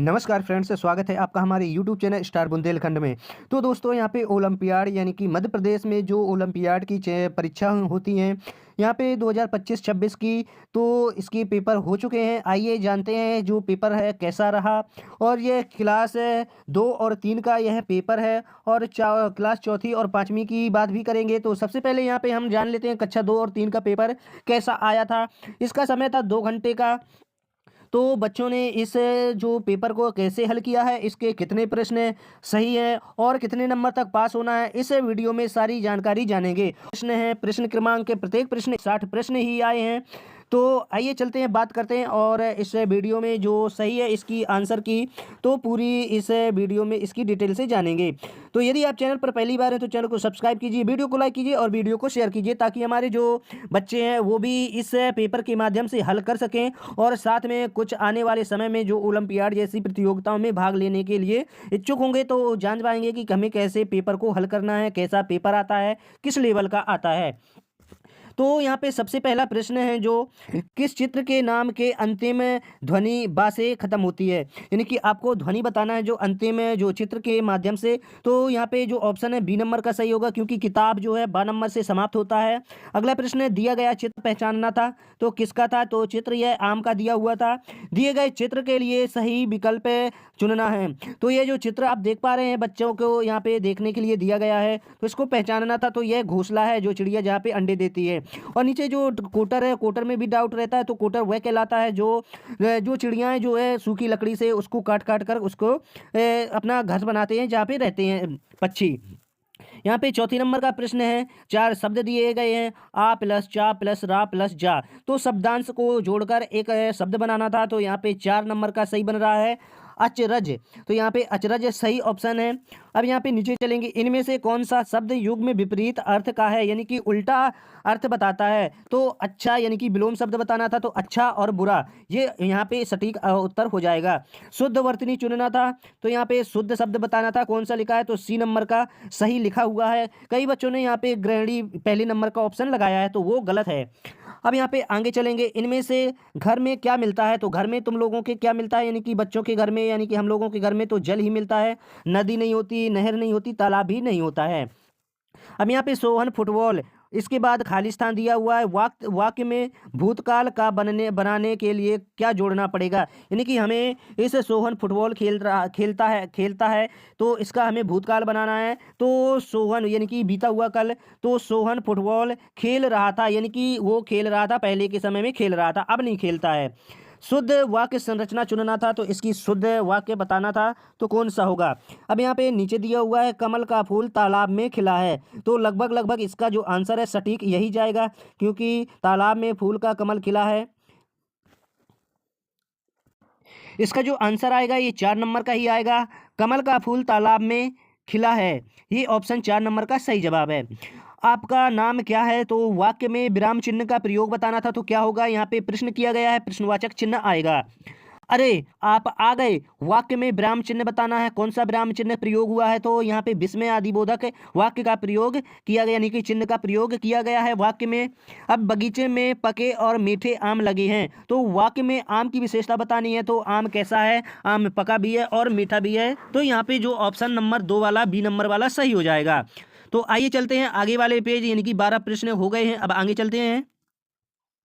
नमस्कार फ्रेंड्स, स्वागत है आपका हमारे यूट्यूब चैनल स्टार बुंदेलखंड में। तो दोस्तों, यहाँ पे ओलंपियाड यानी कि मध्य प्रदेश में जो ओलंपियाड की परीक्षा होती हैं, यहाँ पे 2025-26 की, तो इसके पेपर हो चुके हैं। आइए जानते हैं जो पेपर है कैसा रहा। और ये क्लास 2 और 3 का यह पेपर है, और क्लास चौथी और 5वीं की बात भी करेंगे। तो सबसे पहले यहाँ पे हम जान लेते हैं कक्षा 2 और 3 का पेपर कैसा आया था। इसका समय था 2 घंटे का। तो बच्चों ने इस जो पेपर को कैसे हल किया है, इसके कितने प्रश्न सही है और कितने नंबर तक पास होना है, इस वीडियो में सारी जानकारी जानेंगे। प्रश्न है, प्रश्न क्रमांक के प्रत्येक प्रश्न 60 प्रश्न ही आए हैं। तो आइए चलते हैं, बात करते हैं और इस वीडियो में जो सही है इसकी आंसर की, तो पूरी इस वीडियो में इसकी डिटेल से जानेंगे। तो यदि आप चैनल पर पहली बार हैं तो चैनल को सब्सक्राइब कीजिए, वीडियो को लाइक कीजिए और वीडियो को शेयर कीजिए, ताकि हमारे जो बच्चे हैं वो भी इस पेपर के माध्यम से हल कर सकें और साथ में कुछ आने वाले समय में जो ओलंपियाड जैसी प्रतियोगिताओं में भाग लेने के लिए इच्छुक होंगे तो जान पाएंगे कि हमें कैसे पेपर को हल करना है, कैसा पेपर आता है, किस लेवल का आता है। तो यहाँ पे सबसे पहला प्रश्न है जो किस चित्र के नाम के अंतिम ध्वनि बा से खत्म होती है, यानी कि आपको ध्वनि बताना है जो अंतिम जो चित्र के माध्यम से। तो यहाँ पे जो ऑप्शन है बी नंबर का सही होगा, क्योंकि किताब जो है बा नंबर से समाप्त होता है। अगला प्रश्न है दिया गया चित्र पहचानना था, तो किसका था, तो चित्र यह आम का दिया हुआ था। दिए गए चित्र के लिए सही विकल्प चुनना है। तो ये जो चित्र आप देख पा रहे हैं बच्चों को यहाँ पे देखने के लिए दिया गया है, तो इसको पहचानना था। तो यह घोंसला है जो चिड़िया जहाँ पे अंडे देती है। और नीचे जो कोटर है, कोटर में भी डाउट रहता है, तो कोटर वह कहलाता है जो जो चिड़ियाएं जो है सूखी लकड़ी से उसको काट काट कर उसको अपना घर बनाते हैं जहाँ पे रहते हैं पक्षी। यहाँ पे चौथी नंबर का प्रश्न है, 4 शब्द दिए गए हैं, आ प्लस चा प्लस रा प्लस जा। तो शब्दांश को जोड़कर एक शब्द बनाना था। तो यहाँ पे 4 नंबर का सही बन रहा है अचरज। तो यहाँ पे अचरज सही ऑप्शन है। अब यहाँ पे नीचे चलेंगे, इनमें से कौन सा शब्द युग्म में विपरीत अर्थ का है, यानी कि उल्टा अर्थ बताता है। तो अच्छा यानी कि विलोम शब्द बताना था, तो अच्छा और बुरा, ये यहाँ पे सटीक उत्तर हो जाएगा। शुद्ध वर्तनी चुनना था, तो यहाँ पे शुद्ध शब्द बताना था, कौन सा लिखा है, तो सी नंबर का सही लिखा हुआ है। कई बच्चों ने यहाँ पे गृहिणी पहले नंबर का ऑप्शन लगाया है, तो वो गलत है। अब यहाँ पे आगे चलेंगे, इनमें से घर में क्या मिलता है, तो घर में तुम लोगों के क्या मिलता है, यानी कि बच्चों के घर में, यानी कि हम लोगों के घर में तो जल ही मिलता है। नदी नहीं होती, नहर नहीं होती, तालाब भी नहीं होता है। अब यहाँ पे सोहन फुटबॉल, इसके बाद खालिस्तान दिया हुआ है। वाक्य में भूतकाल का बनाने के लिए क्या जोड़ना पड़ेगा, यानी कि हमें इस सोहन फुटबॉल खेलता है, तो इसका हमें भूतकाल बनाना है। तो सोहन यानी कि बीता हुआ कल, तो सोहन फुटबॉल खेल रहा था, यानी कि वो खेल रहा था, पहले के समय में खेल रहा था, अब नहीं खेलता है। शुद्ध वाक्य संरचना चुनना था, तो इसकी शुद्ध वाक्य बताना था, तो कौन सा होगा। अब यहाँ पे नीचे दिया हुआ है कमल का फूल तालाब में खिला है, तो लगभग लगभग इसका जो आंसर है सटीक यही जाएगा, क्योंकि तालाब में फूल का कमल खिला है। इसका जो आंसर आएगा ये 4 नंबर का ही आएगा, कमल का फूल तालाब में खिला है। ये ऑप्शन 4 नंबर का सही जवाब है। आपका नाम क्या है, तो वाक्य में विराम चिन्ह का प्रयोग बताना था, तो क्या होगा, यहाँ पे प्रश्न किया गया है, प्रश्नवाचक चिन्ह आएगा। अरे आप आ गए, वाक्य में विराम चिन्ह बताना है, कौन सा विराम चिन्ह प्रयोग हुआ है, तो यहाँ पे विस्मय आदिबोधक वाक्य का प्रयोग किया गया, यानी कि चिन्ह का प्रयोग किया गया है वाक्य में। अब बगीचे में पके और मीठे आम लगे हैं, तो वाक्य में आम की विशेषता बतानी है, तो आम कैसा है, आम पका भी है और मीठा भी है। तो यहाँ पे जो ऑप्शन नंबर 2 वाला, बी नंबर वाला सही हो जाएगा। तो आइए चलते हैं आगे वाले पेज, यानी कि 12 प्रश्न हो गए हैं, अब आगे चलते हैं।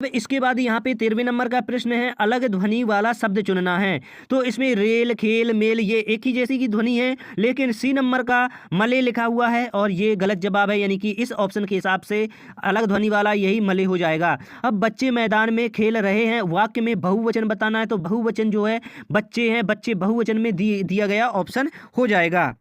अब इसके बाद यहाँ पे 13वें नंबर का प्रश्न है, अलग ध्वनि वाला शब्द चुनना है। तो इसमें रेल, खेल, मेल ये एक ही जैसी की ध्वनि है, लेकिन सी नंबर का मले लिखा हुआ है और ये गलत जवाब है, यानी कि इस ऑप्शन के हिसाब से अलग ध्वनि वाला यही मले हो जाएगा। अब बच्चे मैदान में खेल रहे हैं, वाक्य में बहुवचन बताना है, तो बहुवचन जो है बच्चे हैं, बच्चे बहुवचन में दिया गया ऑप्शन हो जाएगा।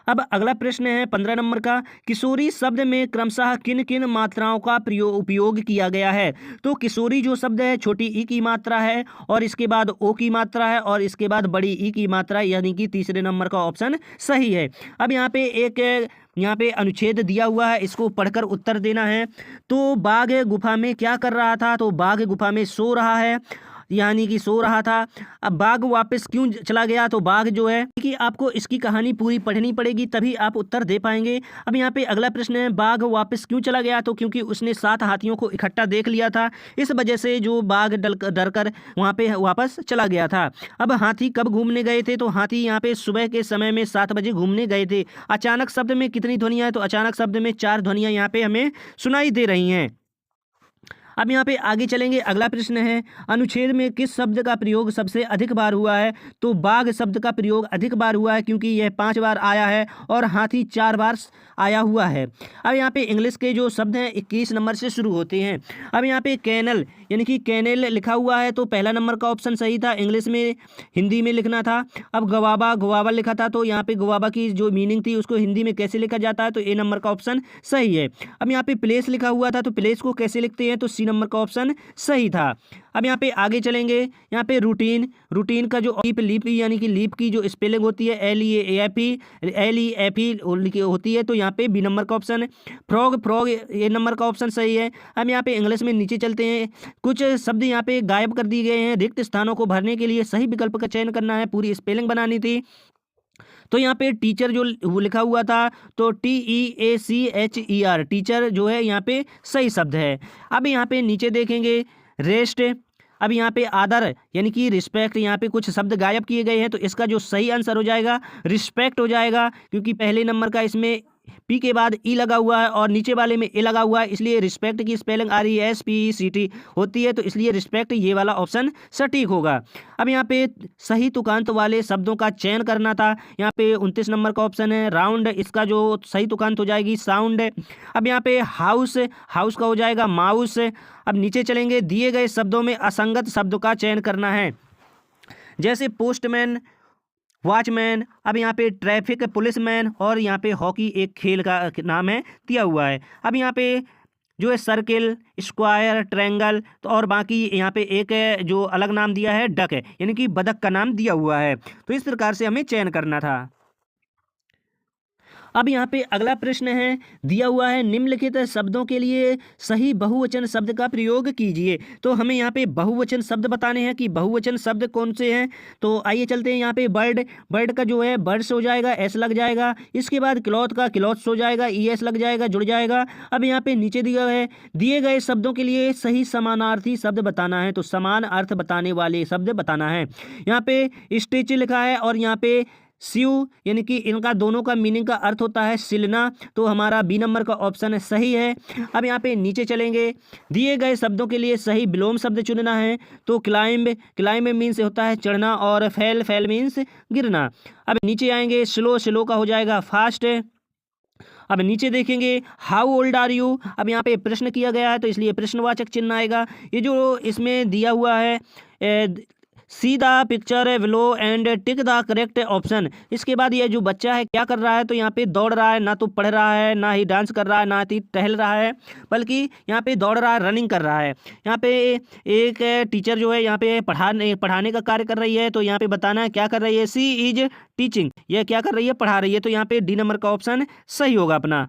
अब अगला प्रश्न है 15 नंबर का, किशोरी शब्द में क्रमशः किन किन मात्राओं का उपयोग किया गया है। तो किशोरी जो शब्द है छोटी ई की मात्रा है, और इसके बाद ओ की मात्रा है, और इसके बाद बड़ी ई की मात्रा, यानी कि तीसरे नंबर का ऑप्शन सही है। अब यहाँ पे यहाँ पे अनुच्छेद दिया हुआ है, इसको पढ़कर उत्तर देना है। तो बाघ गुफा में क्या कर रहा था, तो बाघ गुफा में सो रहा है। यानी कि सो रहा था। अब बाघ वापस क्यों चला गया, तो बाघ जो है कि आपको इसकी कहानी पूरी पढ़नी पड़ेगी तभी आप उत्तर दे पाएंगे। अब यहाँ पे अगला प्रश्न है, बाघ वापस क्यों चला गया, तो क्योंकि उसने 7 हाथियों को इकट्ठा देख लिया था, इस वजह से जो बाघ डर कर वहाँ पे वापस चला गया था। अब हाथी कब घूमने गए थे, तो हाथी यहाँ पे सुबह के समय में 7 बजे घूमने गए थे। अचानक शब्द में कितनी ध्वनियाँ हैं, तो अचानक शब्द में 4 ध्वनियाँ यहाँ पे हमें सुनाई दे रही हैं। अब यहाँ पे आगे चलेंगे, अगला प्रश्न है, अनुच्छेद में किस शब्द का प्रयोग सबसे अधिक बार हुआ है, तो बाघ शब्द का प्रयोग अधिक बार हुआ है क्योंकि यह 5 बार आया है और हाथी 4 बार आया हुआ है। अब यहाँ पे इंग्लिश के जो शब्द हैं 21 नंबर से शुरू होते हैं। अब यहाँ पे कैनल यानी कि कैनेल लिखा हुआ है, तो पहला नंबर का ऑप्शन सही था, इंग्लिश में हिंदी में लिखना था। अब गवाबा गवाबा लिखा था, तो यहाँ पे गवाबा की जो मीनिंग थी उसको हिंदी में कैसे लिखा जाता है, तो ए नंबर का ऑप्शन सही है। अब यहाँ पे प्लेस लिखा हुआ था, तो प्लेस को कैसे लिखते हैं, तो सी नंबर का ऑप्शन सही था। अब यहाँ पे आगे चलेंगे, यहाँ पे रूटीन, रूटीन का जो लीप यानी कि लीप की जो स्पेलिंग होती है LEAP होती है, तो यहाँ पे बी नंबर का ऑप्शन। फ्रॉग फ्रॉग ए नंबर का ऑप्शन सही है। अब यहाँ पे इंग्लिश में नीचे चलते हैं, कुछ शब्द यहाँ पे गायब कर दिए गए हैं, रिक्त स्थानों को भरने के लिए सही विकल्प का चयन करना है, पूरी स्पेलिंग बनानी थी। तो यहाँ पे टीचर जो लिखा हुआ था, तो TEACHER टीचर जो है यहाँ पे सही शब्द है। अब यहाँ पे नीचे देखेंगे, रेस्ट। अब यहाँ पे आदर यानी कि रिस्पेक्ट, यहाँ पे कुछ शब्द गायब किए गए हैं, तो इसका जो सही आंसर हो जाएगा रिस्पेक्ट हो जाएगा, क्योंकि पहले नंबर का इसमें पी के बाद ई लगा हुआ है और नीचे वाले में ए लगा हुआ है, इसलिए रिस्पेक्ट की स्पेलिंग RESPECT होती है, तो इसलिए रिस्पेक्ट ये वाला ऑप्शन सटीक होगा। अब यहाँ पे सही तुकांत वाले शब्दों का चयन करना था, यहाँ पे 29 नंबर का ऑप्शन है राउंड, इसका जो सही तुकांत हो जाएगी साउंड। अब यहाँ पे हाउस, हाउस का हो जाएगा माउस। अब नीचे चलेंगे, दिए गए शब्दों में असंगत शब्द का चयन करना है, जैसे पोस्टमैन, वॉचमैन। अब यहाँ पे ट्रैफिक पुलिसमैन, और यहाँ पे हॉकी एक खेल का नाम है दिया हुआ है। अब यहाँ पे जो है सर्किल, स्क्वायर, ट्रायंगल, तो और बाकी यहाँ पे एक जो अलग नाम दिया है डक है, यानी कि बदक का नाम दिया हुआ है। तो इस प्रकार से हमें चयन करना था। अब यहाँ पे अगला प्रश्न है, दिया हुआ है निम्नलिखित शब्दों के लिए सही बहुवचन शब्द का प्रयोग कीजिए। तो हमें यहाँ पे बहुवचन शब्द बताने हैं कि बहुवचन शब्द कौन से हैं। तो आइए चलते हैं, यहाँ पे बर्ड, बर्ड का जो है बर्ड्स हो जाएगा, एस लग जाएगा। इसके बाद क्लॉथ का क्लॉथ्स हो जाएगा, ES लग जाएगा, जुड़ जाएगा। अब यहाँ पे नीचे दिया है, दिए गए शब्दों के लिए सही समानार्थी शब्द बताना है, तो समान अर्थ बताने वाले शब्द बताना है। यहाँ पे स्टिच लिखा है और यहाँ पे स्यू, यानी कि इनका दोनों का मीनिंग का अर्थ होता है सिलना, तो हमारा बी नंबर का ऑप्शन सही है। अब यहाँ पे नीचे चलेंगे, दिए गए शब्दों के लिए सही विलोम शब्द चुनना है। तो क्लाइंब, क्लाइंब मीन्स होता है चढ़ना, और फेल, फेल मीन्स गिरना। अब नीचे आएंगे, स्लो, स्लो का हो जाएगा फास्ट। अब नीचे देखेंगे, हाउ ओल्ड आर यू। अब यहाँ पे प्रश्न किया गया है, तो इसलिए प्रश्नवाचक चिन्ह आएगा। ये जो इसमें दिया हुआ है, see the picture below and tick the correct option. इसके बाद ये जो बच्चा है क्या कर रहा है, तो यहाँ पे दौड़ रहा है, ना तो पढ़ रहा है, ना ही डांस कर रहा है, ना ही टहल रहा है, बल्कि यहाँ पे दौड़ रहा है, रनिंग कर रहा है। यहाँ पे एक टीचर जो है यहाँ पे पढ़ाने का कार्य कर रही है, तो यहाँ पे बताना है क्या कर रही है, सी इज टीचिंग, यह क्या कर रही है, पढ़ा रही है। तो यहाँ पे डी नंबर का ऑप्शन सही होगा अपना।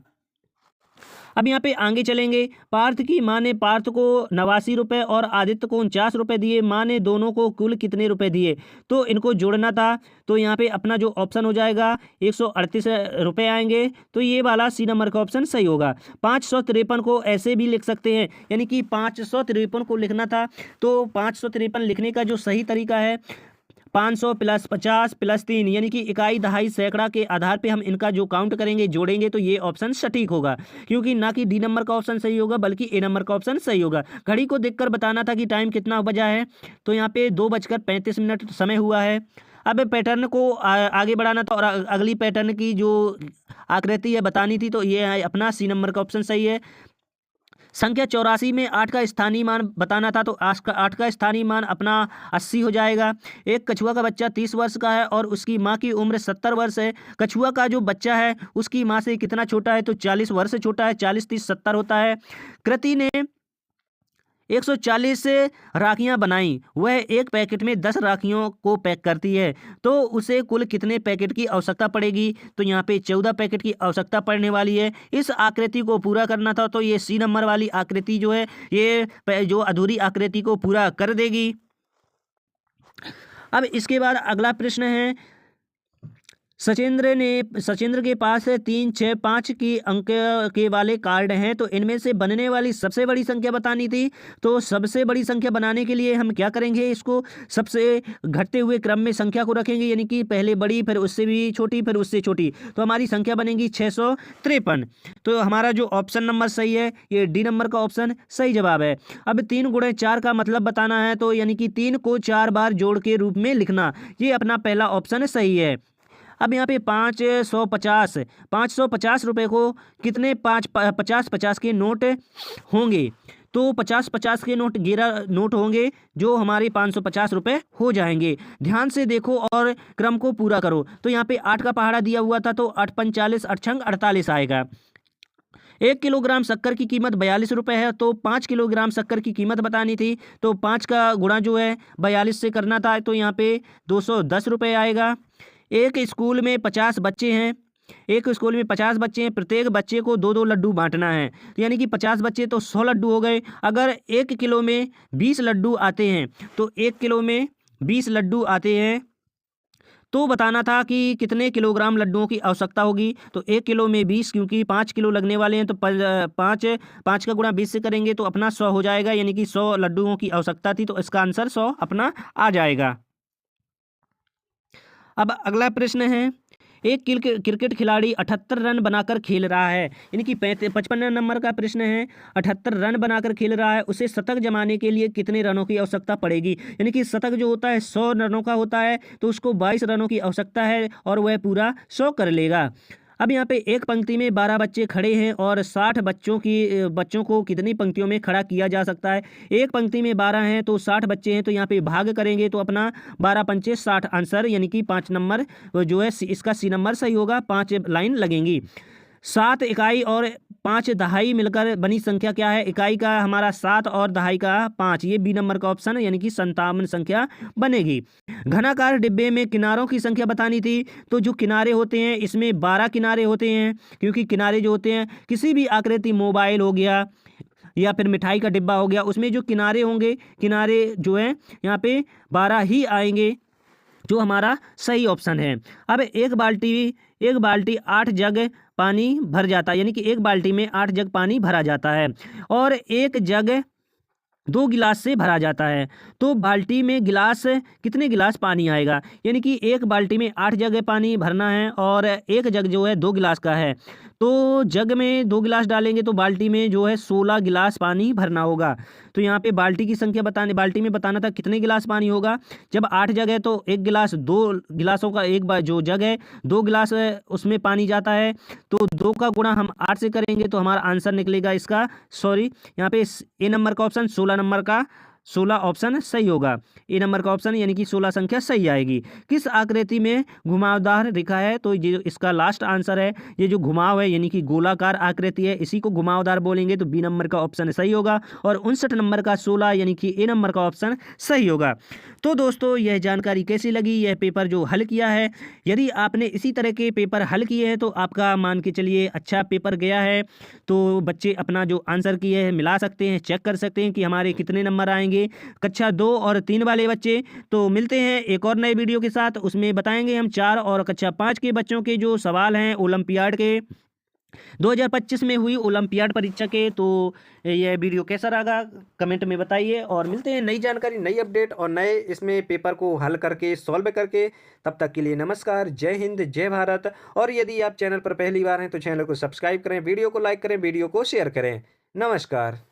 अब यहाँ पे आगे चलेंगे, पार्थ की माँ ने पार्थ को 89 रुपये और आदित्य को 49 रुपये दिए, माँ ने दोनों को कुल कितने रुपए दिए। तो इनको जोड़ना था, तो यहाँ पे अपना जो ऑप्शन हो जाएगा 138 रुपये आएंगे, तो ये वाला सी नंबर का ऑप्शन सही होगा। 553 को ऐसे भी लिख सकते हैं, यानी कि 553 को लिखना था, तो 553 लिखने का जो सही तरीका है 500 + 50 + 3, यानी कि इकाई, दहाई, सैकड़ा के आधार पे हम इनका जो काउंट करेंगे, जोड़ेंगे, तो ये ऑप्शन सटीक होगा, क्योंकि ना कि डी नंबर का ऑप्शन सही होगा बल्कि ए नंबर का ऑप्शन सही होगा। घड़ी को देखकर बताना था कि टाइम कितना बजा है, तो यहाँ पे 2:35 समय हुआ है। अब पैटर्न को आगे बढ़ाना था और अगली पैटर्न की जो आकृति है बतानी थी, तो ये अपना सी नंबर का ऑप्शन सही है। संख्या 84 में 8 का स्थानीय मान बताना था, तो 8 का स्थानीय मान अपना 80 हो जाएगा। एक कछुआ का बच्चा 30 वर्ष का है और उसकी माँ की उम्र 70 वर्ष है। कछुआ का जो बच्चा है उसकी माँ से कितना छोटा है, तो 40 वर्ष छोटा है, 40 30 70 होता है। कृति ने 140 राखियां बनाई, वह एक पैकेट में 10 राखियों को पैक करती है, तो उसे कुल कितने पैकेट की आवश्यकता पड़ेगी। तो यहाँ पे 14 पैकेट की आवश्यकता पड़ने वाली है। इस आकृति को पूरा करना था, तो ये सी नंबर वाली आकृति जो है ये जो अधूरी आकृति को पूरा कर देगी। अब इसके बाद अगला प्रश्न है, सचिंद्र के पास 3, 6, 5 की अंक के वाले कार्ड हैं, तो इनमें से बनने वाली सबसे बड़ी संख्या बतानी थी। तो सबसे बड़ी संख्या बनाने के लिए हम क्या करेंगे, इसको सबसे घटते हुए क्रम में संख्या को रखेंगे, यानी कि पहले बड़ी, फिर उससे भी छोटी, फिर उससे छोटी, तो हमारी संख्या बनेगी 653। तो हमारा जो ऑप्शन नंबर सही है, ये डी नंबर का ऑप्शन सही जवाब है। अब 3 × 4 का मतलब बताना है, तो यानी कि 3 को 4 बार जोड़ के रूप में लिखना, ये अपना पहला ऑप्शन सही है। अब यहाँ पे 550 रुपये को कितने 50 के नोट होंगे, तो 50 के नोट 11 नोट होंगे, जो हमारे 550 रुपये हो जाएंगे। ध्यान से देखो और क्रम को पूरा करो। तो यहाँ पे 8 का पहाड़ा दिया हुआ था, तो 8 × 5 = 8 × 48 आएगा। 1 किलोग्राम शक्कर की कीमत 42 रुपये है, तो 5 किलोग्राम शक्कर की कीमत बतानी थी, तो 5 का गुणा जो है 42 से करना था, तो यहाँ पे 210 रुपये आएगा। एक स्कूल में 50 बच्चे हैं, प्रत्येक बच्चे को 2-2 लड्डू बांटना है, तो यानी कि 50 बच्चे तो 100 लड्डू हो गए। अगर 1 किलो में 20 लड्डू आते हैं, तो 1 किलो में 20 लड्डू आते हैं, तो बताना था कि कितने किलोग्राम लड्डुओं की आवश्यकता होगी। तो 1 किलो में 20, क्योंकि 5 किलो लगने वाले हैं, तो 5 का गुणा 20 से करेंगे तो अपना 100 हो जाएगा, यानी कि 100 लड्डुओं की आवश्यकता थी, तो इसका आंसर 100 अपना आ जाएगा। अब अगला प्रश्न है, एक क्रिकेट खिलाड़ी 78 रन बनाकर खेल रहा है, यानी कि 55 नंबर का प्रश्न है। 78 रन बनाकर खेल रहा है, उसे शतक जमाने के लिए कितने रनों की आवश्यकता पड़ेगी, यानी कि शतक जो होता है 100 रनों का होता है, तो उसको 22 रनों की आवश्यकता है और वह पूरा 100 कर लेगा। अब यहाँ पे एक पंक्ति में 12 बच्चे खड़े हैं और 60 बच्चों को कितनी पंक्तियों में खड़ा किया जा सकता है। एक पंक्ति में 12 हैं, तो 60 बच्चे हैं, तो यहाँ पे भाग करेंगे, तो अपना 12 × 5 = 60 आंसर, यानी कि 5 नंबर जो है इसका सी नंबर सही होगा। 5 लाइन लगेंगी। 7 इकाई और 5 दहाई मिलकर बनी संख्या क्या है। इकाई का हमारा 7 और दहाई का 5, ये बी नंबर का ऑप्शन है, यानी कि 57 संख्या बनेगी। घनाकार डिब्बे में किनारों की संख्या बतानी थी, तो जो किनारे होते हैं इसमें 12 किनारे होते हैं, क्योंकि किनारे जो होते हैं किसी भी आकृति, मोबाइल हो गया या फिर मिठाई का डिब्बा हो गया, उसमें जो किनारे होंगे, किनारे जो है यहाँ पे 12 ही आएंगे, जो हमारा सही ऑप्शन है। अब एक बाल्टी 8 जग पानी भर जाता है, यानी कि एक बाल्टी में 8 जग पानी भरा जाता है और एक जग 2 गिलास से भरा जाता है, तो बाल्टी में कितने गिलास पानी आएगा, यानी कि एक बाल्टी में 8 जग पानी भरना है और एक जग जो है 2 गिलास का है, तो जग में 2 गिलास डालेंगे, तो बाल्टी में जो है 16 गिलास पानी भरना होगा। तो यहाँ पे बाल्टी की संख्या बाल्टी में बताना था कितने गिलास पानी होगा। जब 8 जग है, तो एक गिलास, 2 गिलासों का एक बार जो जग है 2 गिलास उसमें पानी जाता है, तो 2 का गुणा हम 8 से करेंगे, तो हमारा आंसर निकलेगा इसका, यहाँ पे ए नंबर का ऑप्शन 16 नंबर का 16 ऑप्शन सही होगा। ए नंबर का ऑप्शन यानी कि 16 संख्या सही आएगी। किस आकृति में घुमावदार रेखा है, तो ये इसका लास्ट आंसर है। ये जो घुमाव है यानी कि गोलाकार आकृति है, इसी को घुमावदार बोलेंगे, तो बी नंबर का ऑप्शन सही होगा। और 59 नंबर का 16 यानी कि ए नंबर का ऑप्शन सही होगा। तो दोस्तों यह जानकारी कैसी लगी, यह पेपर जो हल किया है, यदि आपने इसी तरह के पेपर हल किए हैं तो आपका मान के चलिए अच्छा पेपर गया है। तो बच्चे अपना जो आंसर किए हैं मिला सकते हैं, चेक कर सकते हैं कि हमारे कितने नंबर आएंगे कक्षा 2 और 3 वाले बच्चे। तो मिलते हैं एक और नए वीडियो के साथ, उसमें बताएंगे हम 4 और कक्षा 5 के बच्चों के जो सवाल हैं ओलंपियाड के 2025 में हुई ओलंपियाड परीक्षा के। तो यह वीडियो कैसा रहा कमेंट में बताइए, और मिलते हैं नई जानकारी, नई अपडेट और नए इसमें पेपर को हल करके, सॉल्व करके। तब तक के लिए नमस्कार, जय हिंद, जय भारत। और यदि आप चैनल पर पहली बार हैं तो चैनल को सब्सक्राइब करें, वीडियो को लाइक करें, वीडियो को शेयर करें। नमस्कार।